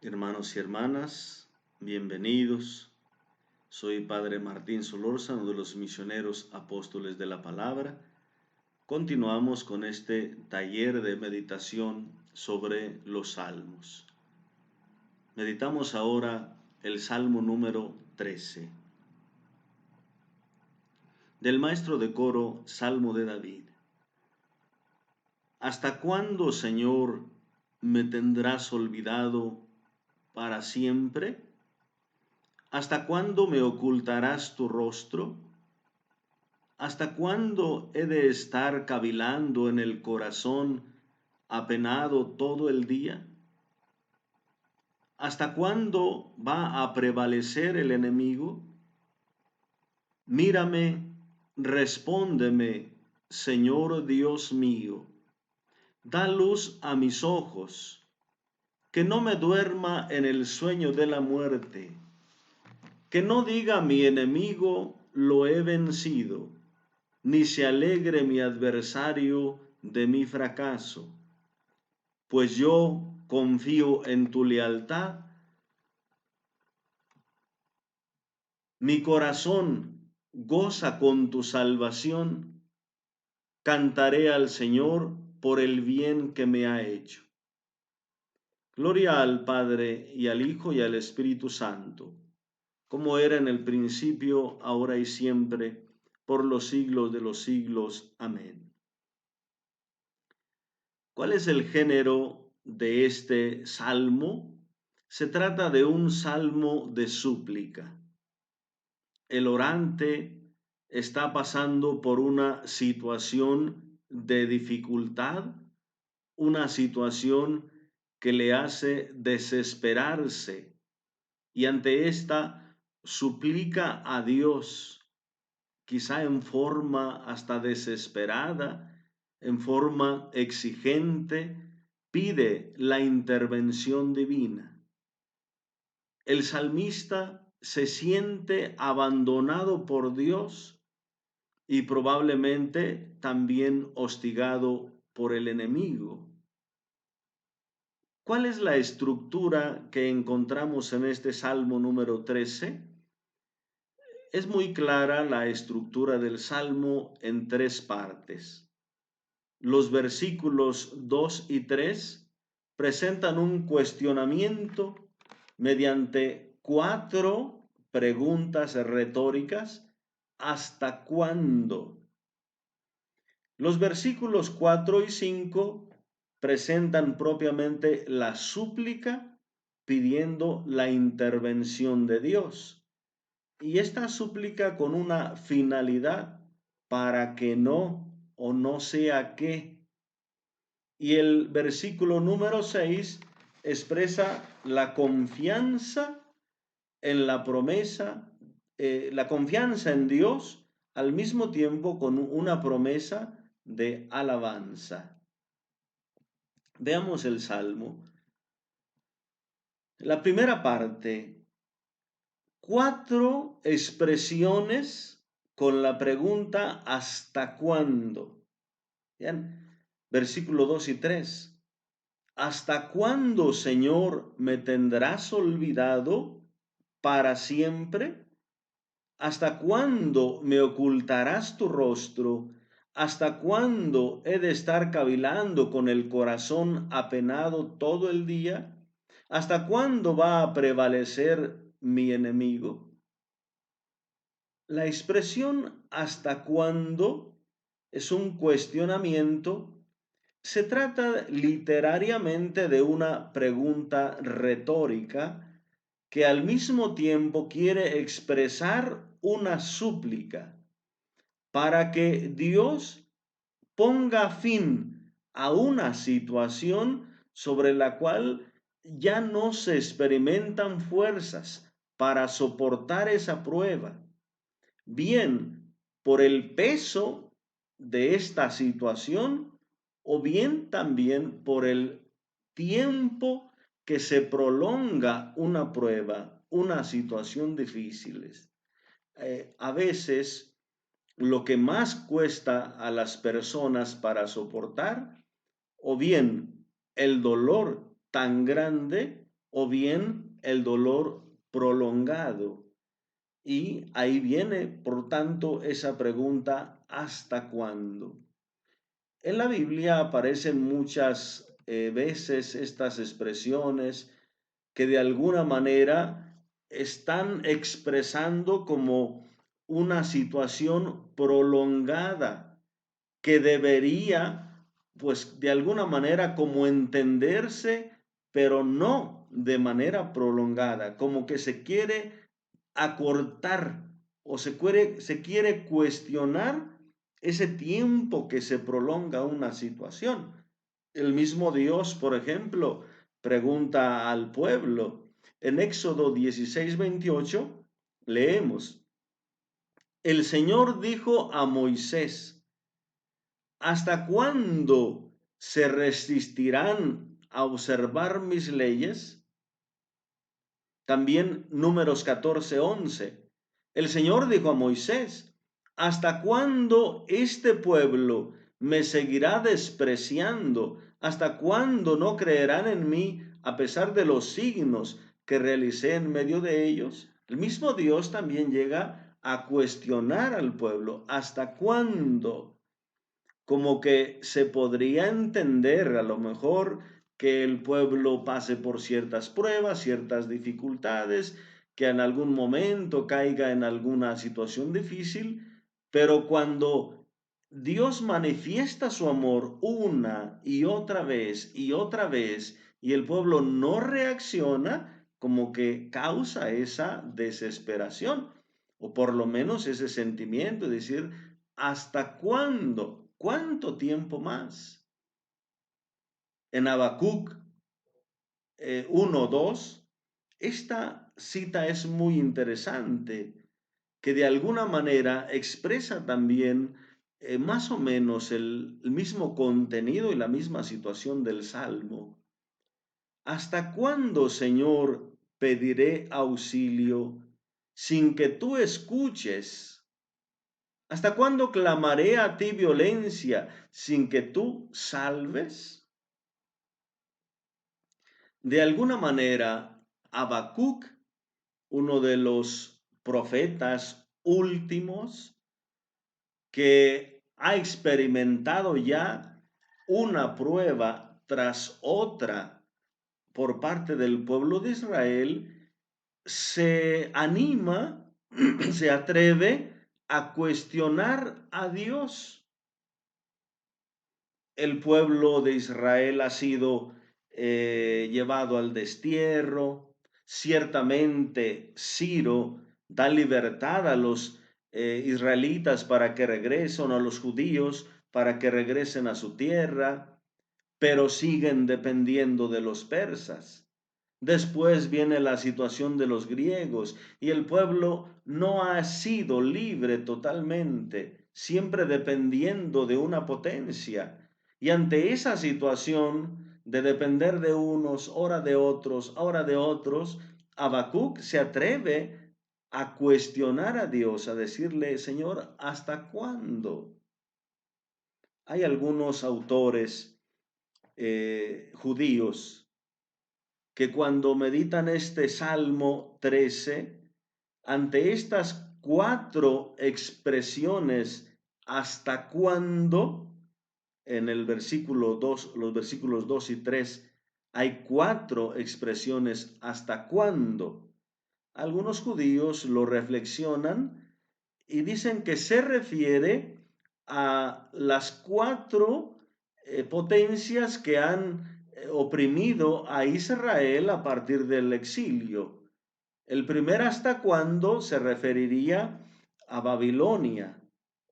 Hermanos y hermanas, bienvenidos. Soy Padre Martín Solórzano, uno de los misioneros apóstoles de la palabra. Continuamos con este taller de meditación sobre los salmos. Meditamos ahora el Salmo número 13. Del maestro de coro, Salmo de David. ¿Hasta cuándo, Señor, me tendrás olvidado para siempre? ¿Hasta cuándo me ocultarás tu rostro? ¿Hasta cuándo he de estar cavilando en el corazón, apenado todo el día? ¿Hasta cuándo va a prevalecer el enemigo? Mírame, respóndeme, Señor Dios mío. Da luz a mis ojos, que no me duerma en el sueño de la muerte. Que no diga mi enemigo, lo he vencido, ni se alegre mi adversario de mi fracaso. Pues yo confío en tu lealtad. Mi corazón goza con tu salvación. Cantaré al Señor por el bien que me ha hecho. Gloria al Padre y al Hijo y al Espíritu Santo, como era en el principio, ahora y siempre, por los siglos de los siglos. Amén. ¿Cuál es el género de este salmo? Se trata de un salmo de súplica. El orante está pasando por una situación de dificultad, una situación que le hace desesperarse, y ante esta suplica a Dios, quizá en forma hasta desesperada, en forma exigente, pide la intervención divina. El salmista se siente abandonado por Dios y probablemente también hostigado por el enemigo. ¿Cuál es la estructura que encontramos en este Salmo número 13? Es muy clara la estructura del Salmo en tres partes. Los versículos 2 y 3 presentan un cuestionamiento mediante 4 preguntas retóricas. ¿Hasta cuándo? Los versículos 4 y 5 presentan propiamente la súplica pidiendo la intervención de Dios. Y esta súplica con una finalidad para que no o no sea que. Y el versículo número 6 expresa la confianza en la promesa, la confianza en Dios, al mismo tiempo con una promesa de alabanza. Veamos el Salmo. La primera parte, 4 expresiones con la pregunta ¿hasta cuándo? Bien, versículo 2 y 3. ¿Hasta cuándo, Señor, me tendrás olvidado para siempre? ¿Hasta cuándo me ocultarás tu rostro? ¿Hasta cuándo he de estar cavilando con el corazón apenado todo el día? ¿Hasta cuándo va a prevalecer mi enemigo? La expresión ¿hasta cuándo? Es un cuestionamiento. Se trata literariamente de una pregunta retórica que al mismo tiempo quiere expresar una súplica para que Dios ponga fin a una situación sobre la cual ya no se experimentan fuerzas para soportar esa prueba, bien por el peso de esta situación o bien también por el tiempo que se prolonga una prueba, una situación difícil. A veces lo que más cuesta a las personas para soportar, o bien el dolor tan grande, o bien el dolor prolongado. Y ahí viene, por tanto, esa pregunta, ¿hasta cuándo? En la Biblia aparecen muchas veces estas expresiones que de alguna manera están expresando como una situación prolongada que debería, pues de alguna manera como entenderse, pero no de manera prolongada, como que se quiere acortar o se quiere cuestionar ese tiempo que se prolonga una situación. El mismo Dios, por ejemplo, pregunta al pueblo. En Éxodo 16:28 leemos, el Señor dijo a Moisés, ¿hasta cuándo se resistirán a observar mis leyes? También Números 14:11. El Señor dijo a Moisés, ¿hasta cuándo este pueblo me seguirá despreciando? ¿Hasta cuándo no creerán en mí a pesar de los signos que realicé en medio de ellos? El mismo Dios también llega a cuestionar al pueblo. ¿Hasta cuándo? Como que se podría entender a lo mejor que el pueblo pase por ciertas pruebas, ciertas dificultades, que en algún momento caiga en alguna situación difícil, pero cuando Dios manifiesta su amor una y otra vez, y el pueblo no reacciona, como que causa esa desesperación, o por lo menos ese sentimiento de decir, ¿hasta cuándo? ¿Cuánto tiempo más? En Habacuc 1:2, esta cita es muy interesante, que de alguna manera expresa también más o menos el mismo contenido y la misma situación del Salmo. ¿Hasta cuándo, Señor, pediré auxilio sin que tú escuches? ¿Hasta cuándo clamaré a ti violencia sin que tú salves? De alguna manera, Habacuc, uno de los profetas últimos que ha experimentado ya una prueba tras otra por parte del pueblo de Israel, se anima, se atreve a cuestionar a Dios. El pueblo de Israel ha sido llevado al destierro. Ciertamente, Ciro da libertad a los israelitas para que regresen, a los judíos para que regresen a su tierra, pero siguen dependiendo de los persas. Después viene la situación de los griegos y el pueblo no ha sido libre totalmente, siempre dependiendo de una potencia. Y ante esa situación de depender de unos, ahora de otros, Habacuc se atreve a cuestionar a Dios, a decirle, Señor, ¿hasta cuándo? Hay algunos autores judíos que cuando meditan este Salmo 13, ante estas cuatro expresiones, ¿hasta cuándo? En el versículo 2, los versículos 2 y 3, hay cuatro expresiones, ¿hasta cuándo? Algunos judíos lo reflexionan y dicen que se refiere a las cuatro potencias que han oprimido a Israel a partir del exilio. El primer hasta cuándo se referiría a Babilonia.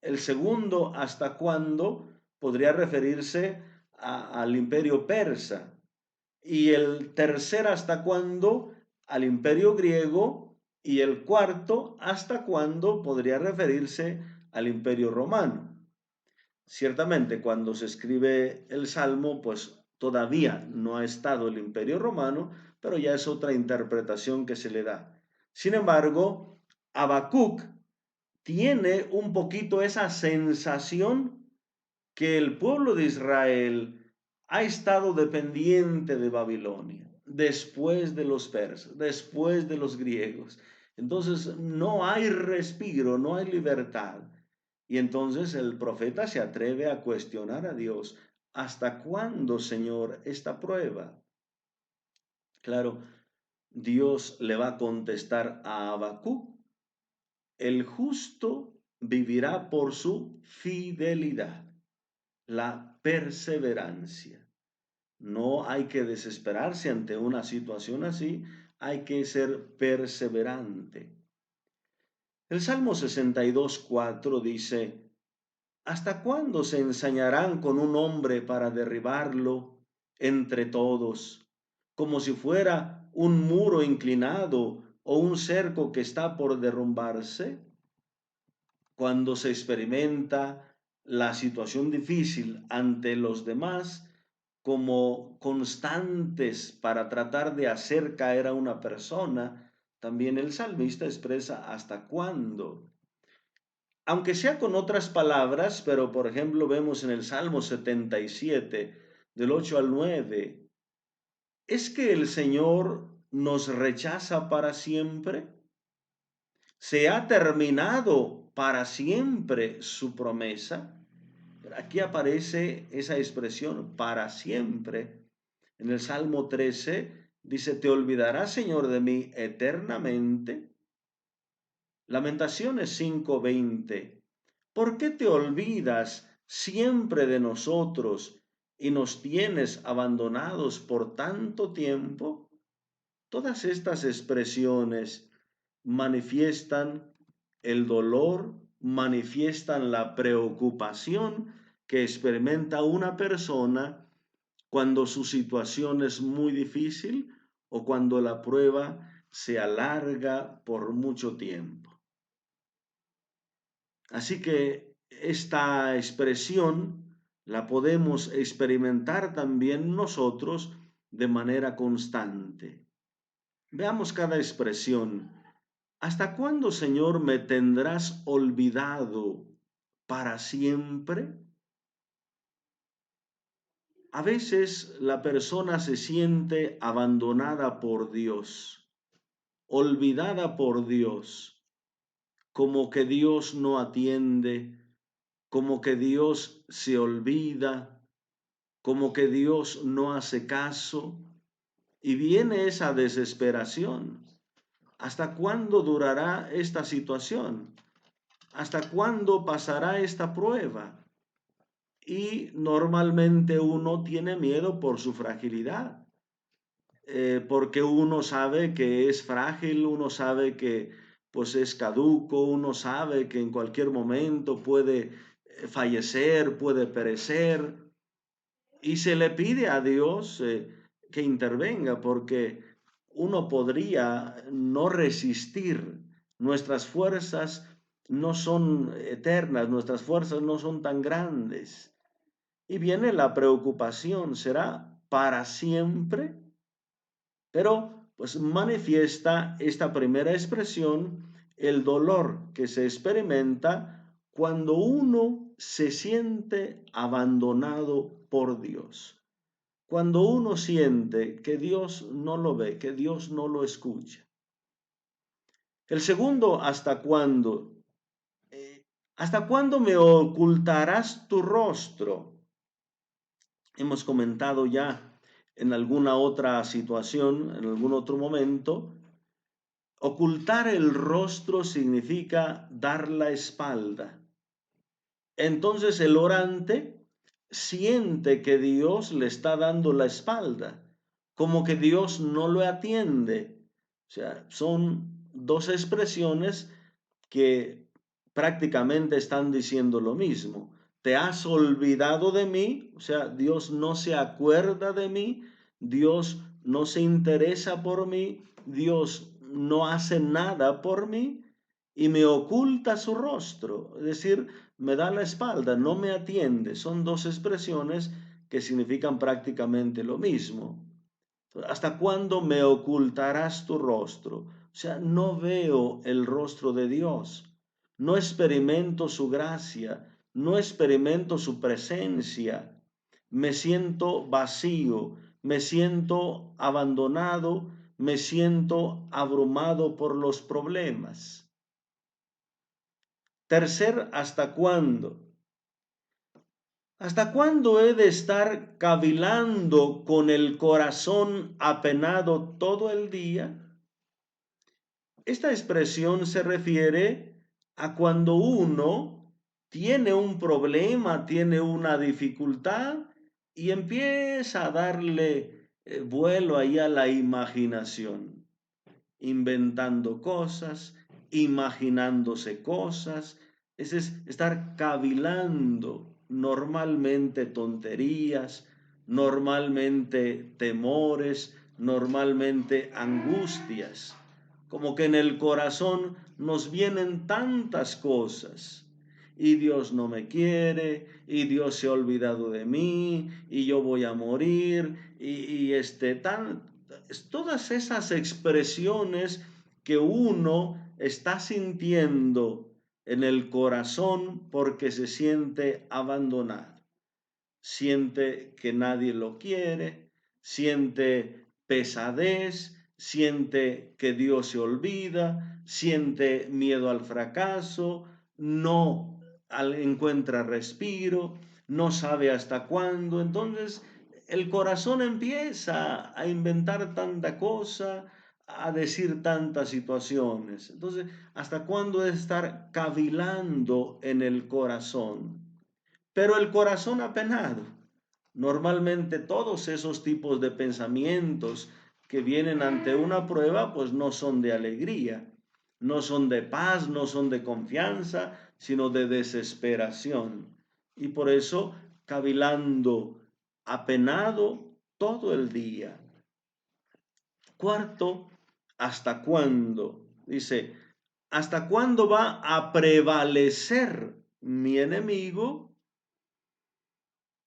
El segundo hasta cuándo podría referirse al imperio persa. Y el tercer hasta cuándo al imperio griego. Y el cuarto hasta cuándo podría referirse al imperio romano. Ciertamente, cuando se escribe el Salmo, pues todavía no ha estado el Imperio Romano, pero ya es otra interpretación que se le da. Sin embargo, Habacuc tiene un poquito esa sensación que el pueblo de Israel ha estado dependiente de Babilonia. después de los persas, después de los griegos. Entonces no hay respiro, no hay libertad. Y entonces el profeta se atreve a cuestionar a Dios. ¿Hasta cuándo, Señor, esta prueba? Claro, Dios le va a contestar a Habacuc: el justo vivirá por su fidelidad, la perseverancia. No hay que desesperarse ante una situación así, hay que ser perseverante. El Salmo 62:4 dice: ¿hasta cuándo se ensañarán con un hombre para derribarlo entre todos, como si fuera un muro inclinado o un cerco que está por derrumbarse? Cuando se experimenta la situación difícil ante los demás como constantes para tratar de hacer caer a una persona, también el salmista expresa hasta cuándo. Aunque sea con otras palabras, pero por ejemplo vemos en el Salmo 77, del 8 al 9, ¿es que el Señor nos rechaza para siempre? ¿Se ha terminado para siempre su promesa? Aquí aparece esa expresión, para siempre. En el Salmo 13 dice: ¿te olvidarás, Señor, de mí eternamente? Lamentaciones 5:20. ¿Por qué te olvidas siempre de nosotros y nos tienes abandonados por tanto tiempo? Todas estas expresiones manifiestan el dolor, manifiestan la preocupación que experimenta una persona cuando su situación es muy difícil o cuando la prueba se alarga por mucho tiempo. Así que esta expresión la podemos experimentar también nosotros de manera constante. Veamos cada expresión. ¿Hasta cuándo, Señor, me tendrás olvidado para siempre? A veces la persona se siente abandonada por Dios, olvidada por Dios, como que Dios no atiende, como que Dios se olvida, como que Dios no hace caso, y viene esa desesperación. ¿Hasta cuándo durará esta situación? ¿Hasta cuándo pasará esta prueba? Y normalmente uno tiene miedo por su fragilidad, porque uno sabe que es frágil, uno sabe que pues es caduco, uno sabe que en cualquier momento puede fallecer, puede perecer, y se le pide a Dios que intervenga, porque uno podría no resistir. Nuestras fuerzas no son eternas, nuestras fuerzas no son tan grandes. Y viene la preocupación, ¿será para siempre? Pero pues manifiesta esta primera expresión el dolor que se experimenta cuando uno se siente abandonado por Dios. Cuando uno siente que Dios no lo ve, que Dios no lo escucha. El segundo, ¿hasta cuándo? ¿Hasta cuándo me ocultarás tu rostro? Hemos comentado ya en alguna otra situación, en algún otro momento, ocultar el rostro significa dar la espalda. Entonces el orante siente que Dios le está dando la espalda, como que Dios no lo atiende. O sea, son dos expresiones que prácticamente están diciendo lo mismo. Te has olvidado de mí, o sea, Dios no se acuerda de mí, Dios no se interesa por mí, Dios no hace nada por mí y me oculta su rostro, es decir, me da la espalda, no me atiende. Son dos expresiones que significan prácticamente lo mismo. ¿Hasta cuándo me ocultarás tu rostro? O sea, no veo el rostro de Dios, no experimento su gracia, no experimento su presencia, me siento vacío, me siento abandonado, me siento abrumado por los problemas. Tercer, ¿hasta cuándo? ¿Hasta cuándo he de estar cavilando con el corazón apenado todo el día? Esta expresión se refiere a cuando uno tiene un problema, tiene una dificultad y empieza a darle vuelo ahí a la imaginación, inventando cosas, imaginándose cosas. Ese es estar cavilando, normalmente tonterías, normalmente temores, normalmente angustias. Como que en el corazón nos vienen tantas cosas. Y Dios no me quiere, y Dios se ha olvidado de mí, y yo voy a morir, todas esas expresiones que uno está sintiendo en el corazón porque se siente abandonado, siente que nadie lo quiere, siente pesadez, siente que Dios se olvida, siente miedo al fracaso, no encuentra respiro, no sabe hasta cuándo. Entonces el corazón empieza a inventar tanta cosa, a decir tantas situaciones. Entonces, ¿hasta cuándo es estar cavilando en el corazón? Pero el corazón apenado, normalmente todos esos tipos de pensamientos que vienen ante una prueba, pues no son de alegría, no son de paz, no son de confianza, sino de desesperación. Y por eso, cavilando, apenado todo el día. Cuarto, ¿hasta cuándo? Dice, ¿hasta cuándo va a prevalecer mi enemigo?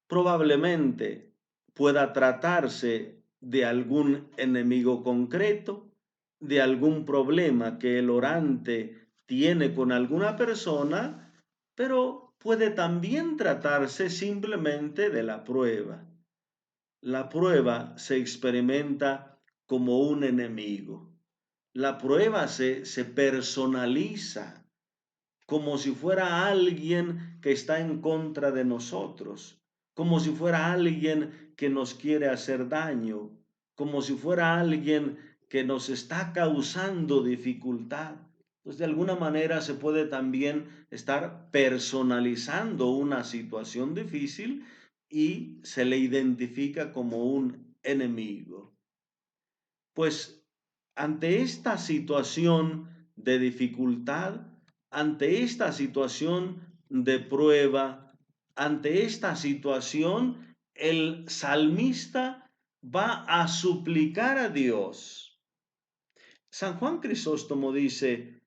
Probablemente pueda tratarse de algún enemigo concreto, de algún problema que el orante tiene con alguna persona, pero puede también tratarse simplemente de la prueba. La prueba se experimenta como un enemigo. La prueba se personaliza como si fuera alguien que está en contra de nosotros, como si fuera alguien que nos quiere hacer daño, como si fuera alguien que nos está causando dificultad. Pues de alguna manera se puede también estar personalizando una situación difícil y se le identifica como un enemigo. Pues ante esta situación de dificultad, ante esta situación de prueba, ante esta situación, el salmista va a suplicar a Dios. San Juan Crisóstomo dice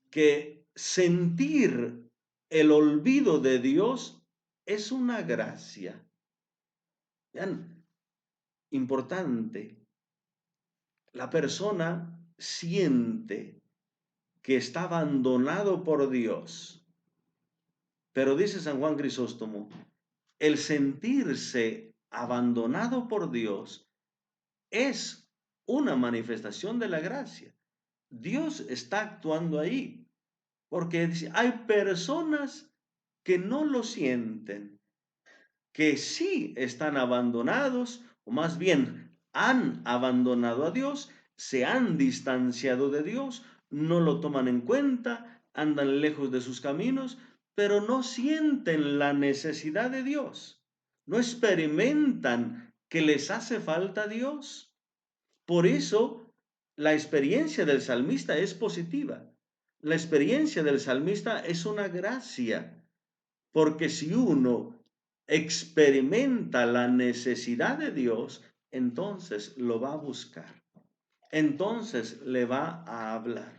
que sentir el olvido de Dios es una gracia. Vean, importante. La persona siente que está abandonado por Dios. Pero dice San Juan Crisóstomo, el sentirse abandonado por Dios es una manifestación de la gracia. Dios está actuando ahí, porque dice, hay personas que no lo sienten, que sí están abandonados, o más bien han abandonado a Dios, se han distanciado de Dios, no lo toman en cuenta, andan lejos de sus caminos, pero no sienten la necesidad de Dios, no experimentan que les hace falta Dios. Por eso, la experiencia del salmista es positiva. La experiencia del salmista es una gracia, porque si uno experimenta la necesidad de Dios, entonces lo va a buscar. Entonces le va a hablar.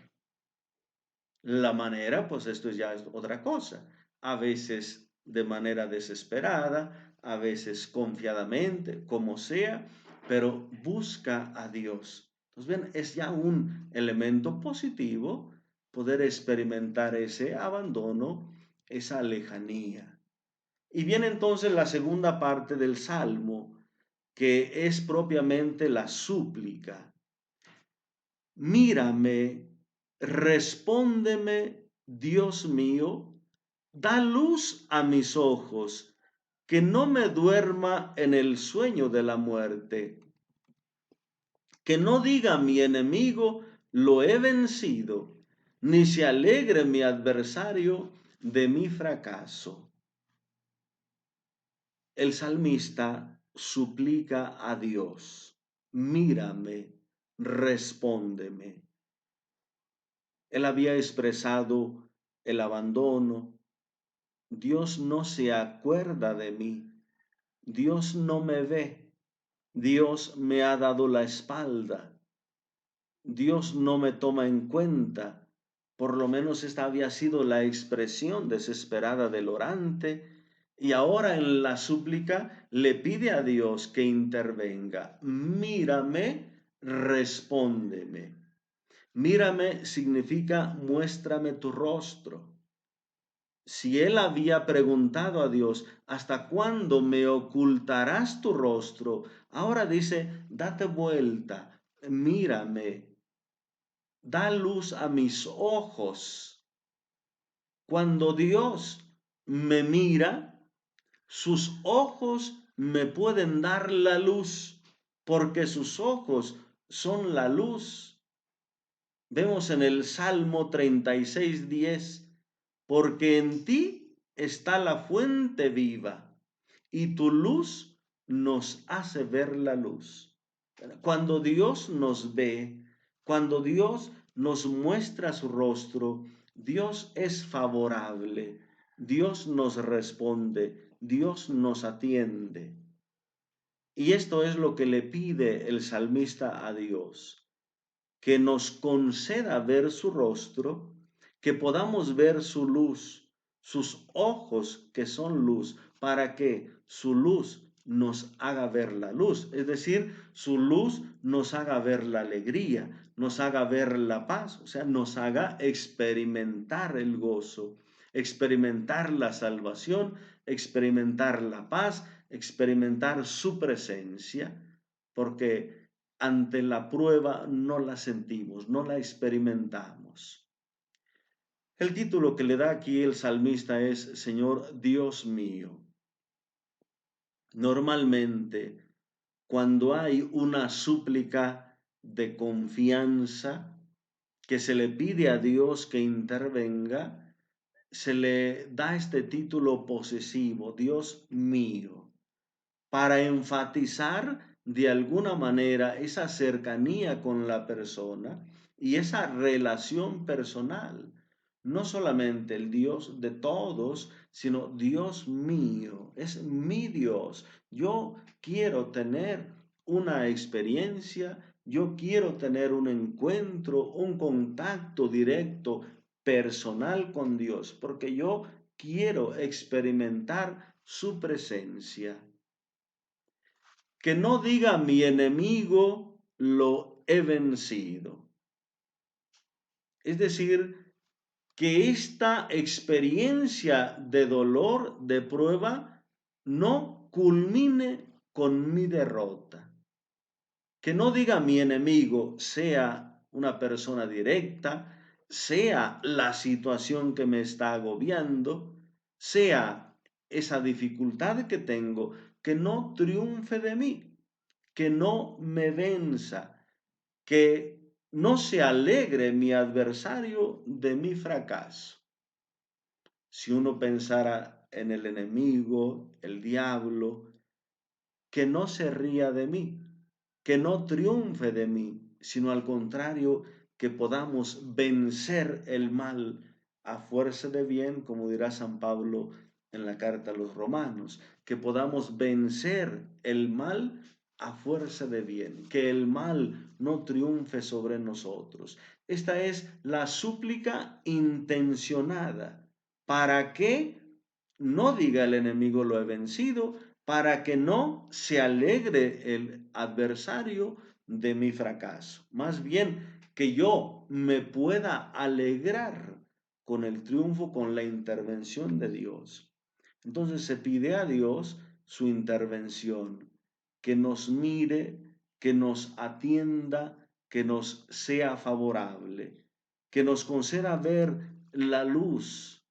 La manera, pues esto ya es otra cosa. A veces de manera desesperada, a veces confiadamente, como sea, pero busca a Dios. Entonces, bien, es ya un elemento positivo poder experimentar ese abandono, esa lejanía. Y viene entonces la segunda parte del Salmo, que es propiamente la súplica. Mírame, respóndeme, Dios mío, da luz a mis ojos, que no me duerma en el sueño de la muerte. Que no diga mi enemigo, lo he vencido, ni se alegre mi adversario de mi fracaso. El salmista suplica a Dios, mírame, respóndeme. Él había expresado el abandono. Dios no se acuerda de mí. Dios no me ve. Dios me ha dado la espalda. Dios no me toma en cuenta. Por lo menos esta había sido la expresión desesperada del orante. Y ahora en la súplica le pide a Dios que intervenga. Mírame, respóndeme. Mírame significa muéstrame tu rostro. Si él había preguntado a Dios, ¿hasta cuándo me ocultarás tu rostro? Ahora dice, date vuelta, mírame, da luz a mis ojos. Cuando Dios me mira, sus ojos me pueden dar la luz, porque sus ojos son la luz. Vemos en el Salmo 36:10, porque en ti está la fuente viva y tu luz nos hace ver la luz. Cuando Dios nos ve, cuando Dios nos muestra su rostro, Dios es favorable, Dios nos responde, Dios nos atiende. Y esto es lo que le pide el salmista a Dios, que nos conceda ver su rostro, que podamos ver su luz, sus ojos que son luz, para que su luz nos haga ver la luz, es decir, su luz nos haga ver la alegría, nos haga ver la paz, o sea, nos haga experimentar el gozo, experimentar la salvación, experimentar la paz, experimentar su presencia, porque ante la prueba no la sentimos, no la experimentamos. El título que le da aquí el salmista es Señor Dios mío. Normalmente, cuando hay una súplica de confianza que se le pide a Dios que intervenga, se le da este título posesivo, Dios mío, para enfatizar de alguna manera esa cercanía con la persona y esa relación personal. No solamente el Dios de todos, sino Dios mío, es mi Dios. Yo quiero tener una experiencia, yo quiero tener un encuentro, un contacto directo, personal con Dios, porque yo quiero experimentar su presencia. Que no diga mi enemigo, lo he vencido. Es decir, que esta experiencia de dolor, de prueba, no culmine con mi derrota. Que no diga mi enemigo, sea una persona directa, sea la situación que me está agobiando, sea esa dificultad que tengo, que no triunfe de mí, que no me venza, que no se alegre mi adversario de mi fracaso. Si uno pensara en el enemigo, el diablo, que no se ría de mí, que no triunfe de mí, sino al contrario, que podamos vencer el mal a fuerza de bien, como dirá San Pablo en la carta a los romanos, que podamos vencer el mal a fuerza de bien, que el mal no triunfe sobre nosotros. Esta es la súplica intencionada para que no diga el enemigo lo he vencido, para que no se alegre el adversario de mi fracaso. Más bien que yo me pueda alegrar con el triunfo, con la intervención de Dios. Entonces se pide a Dios su intervención. que nos mire, que nos atienda, que nos sea favorable, que nos conceda ver la luz.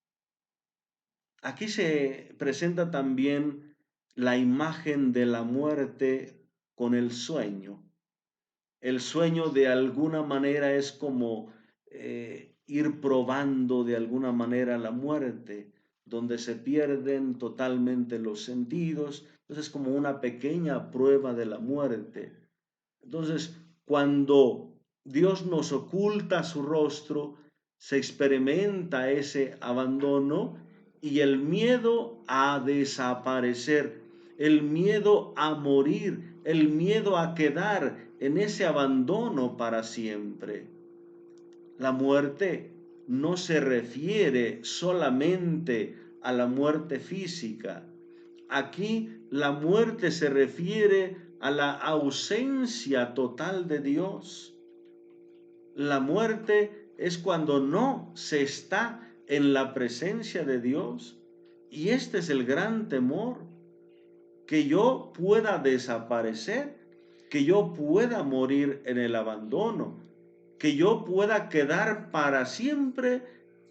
Aquí se presenta también la imagen de la muerte con el sueño. El sueño de alguna manera es como ir probando de alguna manera la muerte, donde se pierden totalmente los sentidos. Entonces es como una pequeña prueba de la muerte. Entonces, cuando Dios nos oculta su rostro, se experimenta ese abandono y el miedo a desaparecer, el miedo a morir, el miedo a quedar en ese abandono para siempre. La muerte no se refiere solamente a la muerte física. Aquí la muerte se refiere a la ausencia total de Dios. La muerte es cuando no se está en la presencia de Dios. Y este es el gran temor, que yo pueda desaparecer, que yo pueda morir en el abandono, que yo pueda quedar para siempre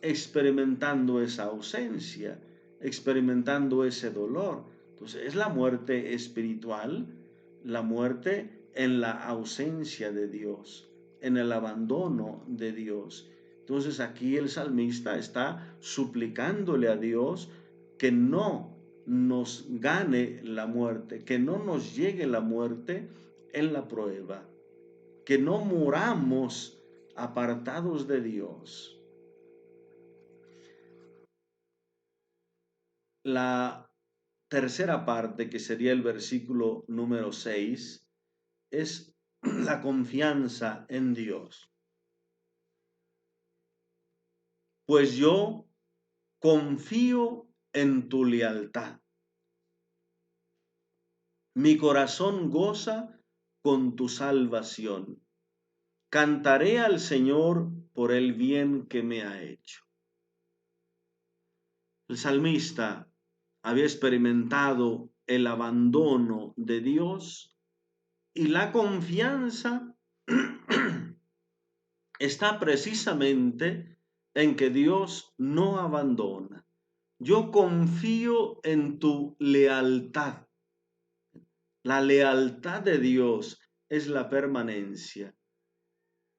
experimentando esa ausencia, experimentando ese dolor. Entonces es la muerte espiritual, la muerte en la ausencia de Dios, en el abandono de Dios. Entonces aquí el salmista está suplicándole a Dios que no nos gane la muerte, que no nos llegue la muerte en la prueba, que no muramos apartados de Dios. La tercera parte, que sería el versículo número 6, es la confianza en Dios. Pues yo confío en tu lealtad. Mi corazón goza con tu salvación. Cantaré al Señor por el bien que me ha hecho. El salmista había experimentado el abandono de Dios y la confianza está precisamente en que Dios no abandona. Yo confío en tu lealtad. La lealtad de Dios es la permanencia.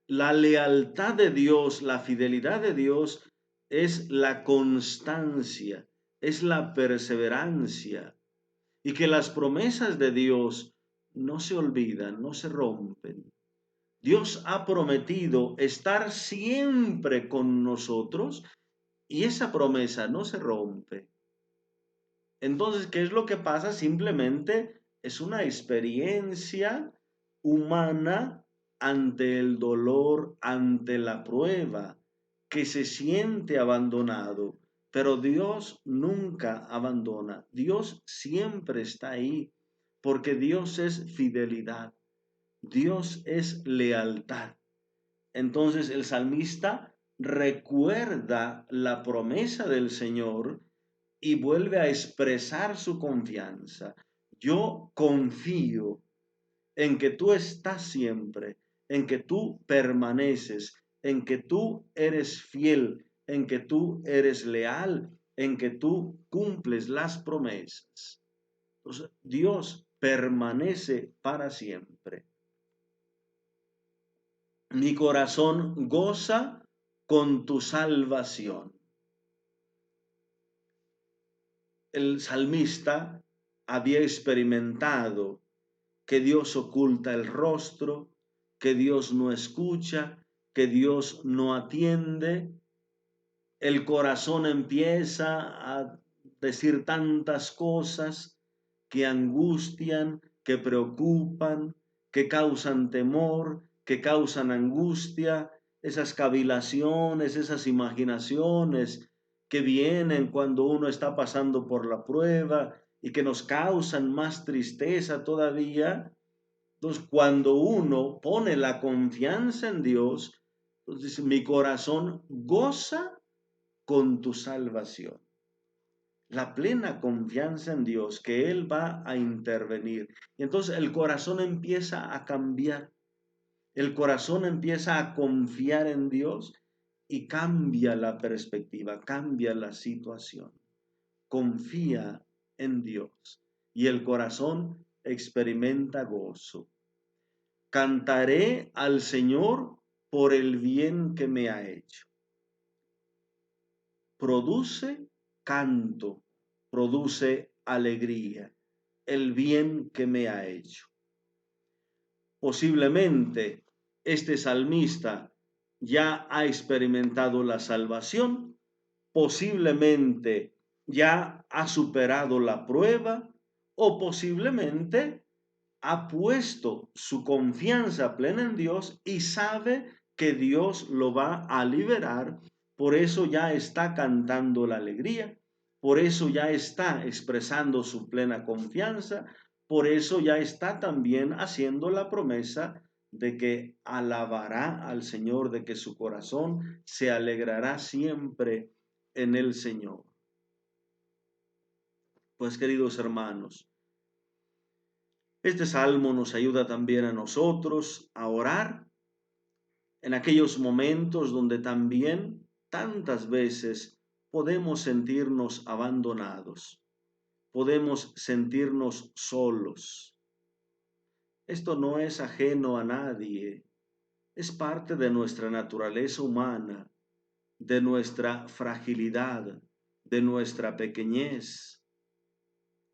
La lealtad de Dios, la fidelidad de Dios es la constancia, es la perseverancia. Y que las promesas de Dios no se olvidan, no se rompen. Dios ha prometido estar siempre con nosotros y esa promesa no se rompe. Entonces, ¿qué es lo que pasa? Simplemente es una experiencia humana ante el dolor, ante la prueba, que se siente abandonado. Pero Dios nunca abandona. Dios siempre está ahí, porque Dios es fidelidad. Dios es lealtad. Entonces el salmista recuerda la promesa del Señor y vuelve a expresar su confianza. Yo confío en que tú estás siempre, en que tú permaneces, en que tú eres fiel, en que tú eres leal, en que tú cumples las promesas. Entonces, Dios permanece para siempre. Mi corazón goza con tu salvación. El salmista había experimentado que Dios oculta el rostro, que Dios no escucha, que Dios no atiende. El corazón empieza a decir tantas cosas que angustian, que preocupan, que causan temor, que causan angustia, esas cavilaciones, esas imaginaciones que vienen cuando uno está pasando por la prueba y que nos causan más tristeza todavía. Entonces, cuando uno pone la confianza en Dios, entonces mi corazón goza con tu salvación. la plena confianza en Dios, que Él va a intervenir. Y entonces el corazón empieza a cambiar, el corazón empieza a confiar en Dios y cambia la perspectiva, cambia la situación. Confía en Dios y el corazón experimenta gozo. Cantaré al Señor por el bien que me ha hecho. Produce canto, produce alegría, el bien que me ha hecho. Posiblemente este salmista ya ha experimentado la salvación, posiblemente ya ha superado la prueba o posiblemente ha puesto su confianza plena en Dios y sabe que Dios lo va a liberar. Por eso ya está cantando la alegría, por eso ya está expresando su plena confianza, por eso ya está también haciendo la promesa de que alabará al Señor, de que su corazón se alegrará siempre en el Señor. Pues queridos hermanos, este salmo nos ayuda también a nosotros a orar en aquellos momentos donde también tantas veces podemos sentirnos abandonados, podemos sentirnos solos. Esto no es ajeno a nadie, es parte de nuestra naturaleza humana, de nuestra fragilidad, de nuestra pequeñez.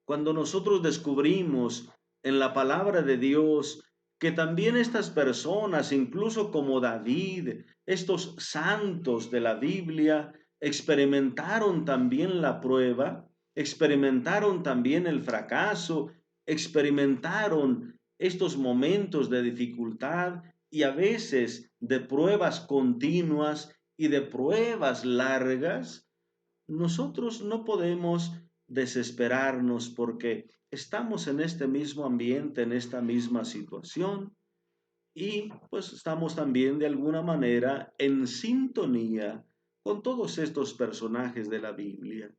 Cuando nosotros descubrimos en la palabra de Dios que también estas personas, incluso como David, estos santos de la Biblia, experimentaron también la prueba, experimentaron también el fracaso, experimentaron estos momentos de dificultad y a veces de pruebas continuas y de pruebas largas, nosotros no podemos desesperarnos porque estamos en este mismo ambiente, en esta misma situación y pues estamos también de alguna manera en sintonía con todos estos personajes de la Biblia.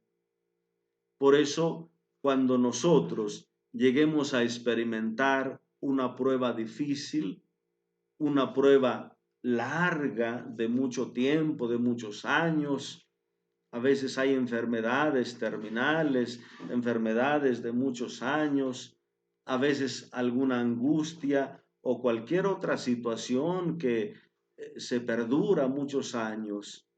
Por eso, cuando nosotros lleguemos a experimentar una prueba difícil, una prueba larga de mucho tiempo, de muchos años, a veces hay enfermedades terminales, enfermedades de muchos años, a veces alguna angustia o cualquier otra situación que se perdura muchos años.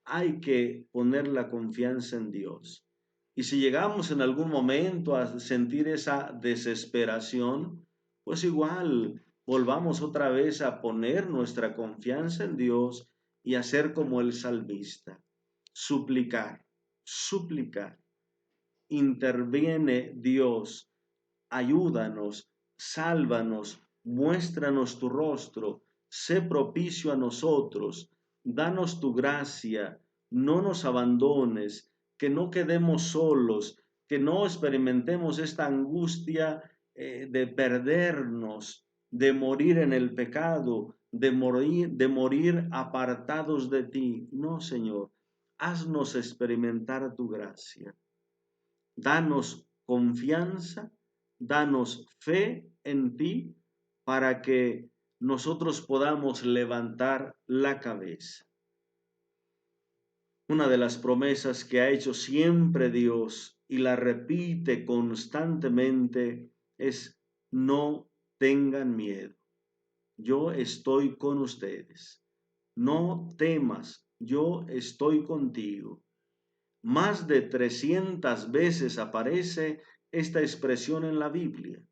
Hay que poner la confianza en Dios. Y si llegamos en algún momento a sentir esa desesperación, pues igual volvamos otra vez a poner nuestra confianza en Dios y hacer como el salmista, suplicar, suplicar. Interviene Dios, ayúdanos, sálvanos, muéstranos tu rostro, sé propicio a nosotros, danos tu gracia, no nos abandones, que no quedemos solos, que no experimentemos esta angustia de perdernos, de morir en el pecado, de morir apartados de ti. No, Señor, haznos experimentar tu gracia. Danos confianza, danos fe en ti para que nosotros podamos levantar la cabeza. Una de las promesas que ha hecho siempre Dios y la repite constantemente es: no tengan miedo, yo estoy con ustedes. No temas, yo estoy contigo. Más de 300 veces aparece esta expresión en la Biblia.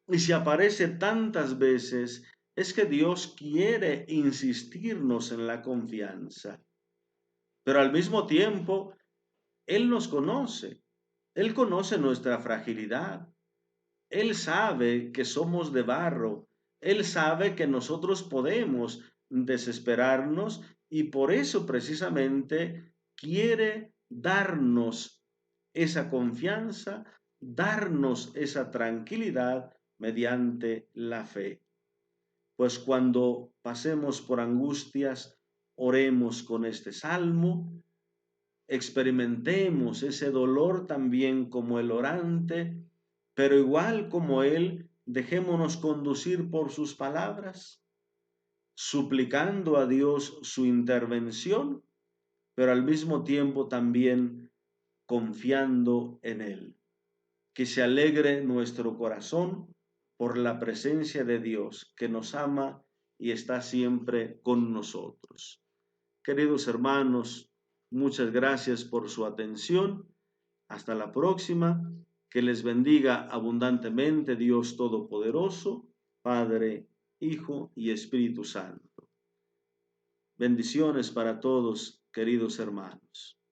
Y si aparece tantas veces, es que Dios quiere insistirnos en la confianza. Pero al mismo tiempo, Él nos conoce. Él conoce nuestra fragilidad. Él sabe que somos de barro. Él sabe que nosotros podemos desesperarnos y por eso precisamente quiere darnos esa confianza, darnos esa tranquilidad mediante la fe. Pues cuando pasemos por angustias, oremos con este salmo, experimentemos ese dolor también como el orante, pero igual como él, dejémonos conducir por sus palabras, suplicando a Dios su intervención, pero al mismo tiempo también confiando en él. Que se alegre nuestro corazón por la presencia de Dios que nos ama y está siempre con nosotros. Queridos hermanos, muchas gracias por su atención. Hasta la próxima. Que les bendiga abundantemente Dios Todopoderoso, Padre, Hijo y Espíritu Santo. Bendiciones para todos, queridos hermanos.